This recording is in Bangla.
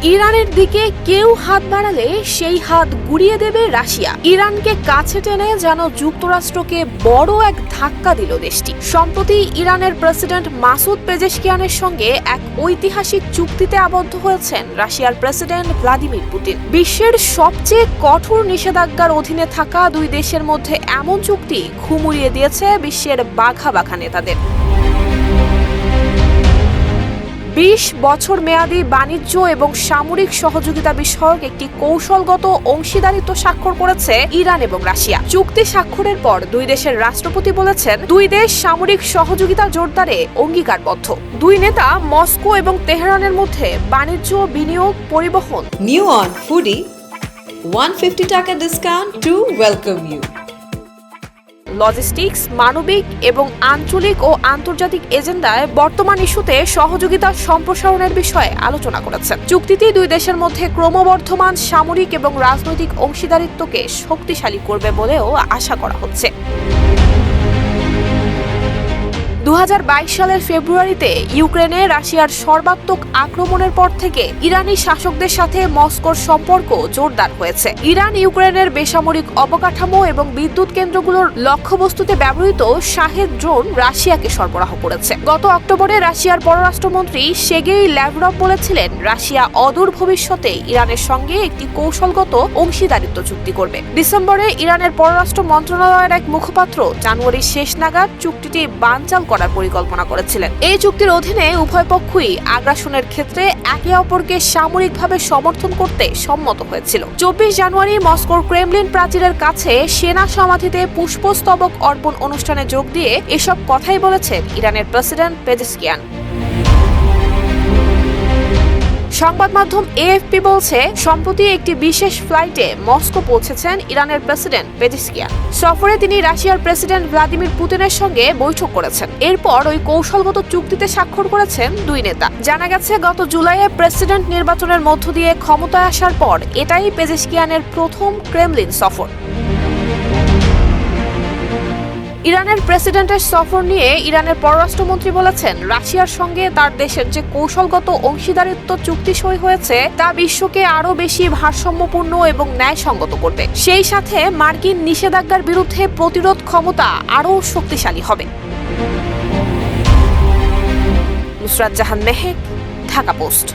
ইরানের দিকে কেউ হাত বাড়ালে সেই হাত গুড়িয়ে দেবে রাশিয়া। ইরানকে কাছে টেনে যেন যুক্তরাষ্ট্রকে বড় এক ধাক্কা দিল দেশটি। সম্প্রতি ইরানের প্রেসিডেন্ট মাসুদ পেজেশকিয়ানের সঙ্গে এক ঐতিহাসিক চুক্তিতে আবদ্ধ হয়েছেন রাশিয়ার প্রেসিডেন্ট ভ্লাদিমির পুতিন। বিশ্বের সবচেয়ে কঠোর নিষেধাজ্ঞার অধীনে থাকা দুই দেশের মধ্যে এমন চুক্তি ঘুম উড়িয়ে দিয়েছে বিশ্বের বাঘা নেতাদের। ২০ বছর মেয়াদী বাণিজ্য এবং সামরিক সহযোগিতা বিষয়ক একটি কৌশলগত অংশীদারিত্ব স্বাক্ষর করেছে ইরান এবং রাশিয়া। চুক্তি স্বাক্ষরের পর দুই দেশের রাষ্ট্রপতি বলেছেন, দুই দেশ সামরিক সহযোগিতা জোরদারে অঙ্গীকারবদ্ধ। দুই নেতা মস্কো এবং তেহরানের মধ্যে বাণিজ্য, বিনিয়োগ, পরিবহন। New on Foodie, 150 টাকা discount to welcome you. Logistics, মানবিক এবং আঞ্চলিক ও আন্তর্জাতিক এজেন্ডায় বর্তমান ইস্যুতে সহযোগিতা সম্প্রসারণের বিষয়ে আলোচনা করেছেন। চুক্তিটি দুই দেশের মধ্যে ক্রমবর্ধমান সামরিক এবং রাজনৈতিক অংশীদারিত্বকে শক্তিশালী করবে বলেও আশা করা হচ্ছে। ২০২২ সালের ফেব্রুয়ারিতে ইউক্রেনে রাশিয়ার সর্বাত্মক আক্রমণের পর থেকে ইরানি শাসকদের সাথে মস্কোর সম্পর্ক জোরদার হয়েছে। ইরান ইউক্রেনের বেসামরিক অবকাঠামো এবং বিদ্যুৎ কেন্দ্রগুলোর লক্ষ্যবস্তুতে ব্যবহৃত শাহেদ ড্রোন রাশিয়াকে সরবরাহ করেছে। গত অক্টোবরে রাশিয়ার পররাষ্ট্রমন্ত্রী সের্গেই ল্যাভরভ বলেছিলেন, রাশিয়া অদূর ভবিষ্যতে ইরানের সঙ্গে একটি কৌশলগত অংশীদারিত্ব চুক্তি করবে। ডিসেম্বরে ইরানের পররাষ্ট্র মন্ত্রণালয়ের এক মুখপাত্র জানুয়ারির শেষ নাগাদ চুক্তিটি বানচাল করার পরিকল্পনা করেছিলেন। এই চুক্তির অধীনে উভয় পক্ষই আগ্রাসনের ক্ষেত্রে একে অপরকে সামরিকভাবে সমর্থন করতে সম্মত হয়েছিল। ২৪ জানুয়ারি মস্কোর ক্রেমলিন প্রাচীরের কাছে সেনা সমাধিতে পুষ্পস্তবক অর্পণ অনুষ্ঠানে যোগ দিয়ে এসব কথাই বলেছেন ইরানের প্রেসিডেন্ট পেজেশকিয়ান। সংবাদ মাধ্যম এএফপি বলছে, সম্প্রতি একটি বিশেষ ফ্লাইটে মস্কো পৌঁছেছেন ইরানের প্রেসিডেন্ট পেজেশকিয়ান। সফরে তিনি রাশিয়ার প্রেসিডেন্ট ভ্লাদিমির পুতিনের সঙ্গে বৈঠক করেছেন। এরপর ওই কৌশলগত চুক্তিতে স্বাক্ষর করেছেন দুই নেতা। জানা গেছে, গত জুলাইয়ে প্রেসিডেন্ট নির্বাচনের মধ্য দিয়ে ক্ষমতায় আসার পর এটাই পেজেশকিয়ানের প্রথম ক্রেমলিন সফর। ইরানের প্রেসিডেন্টের সফর নিয়ে ইরানের পররাষ্ট্রমন্ত্রী বলেছেন, রাশিয়ার সঙ্গে তার দেশের যে কৌশলগত অংশীদারিত্ব চুক্তি সই হয়েছে তা বিশ্বকে আরও বেশি ভারসাম্যপূর্ণ এবং ন্যায়সঙ্গত করবে। সেই সাথে মার্কিন নিষেধাজ্ঞার বিরুদ্ধে প্রতিরোধ ক্ষমতা আরও শক্তিশালী হবে। নুসরাত জাহান মেহেক, ঢাকা পোস্ট।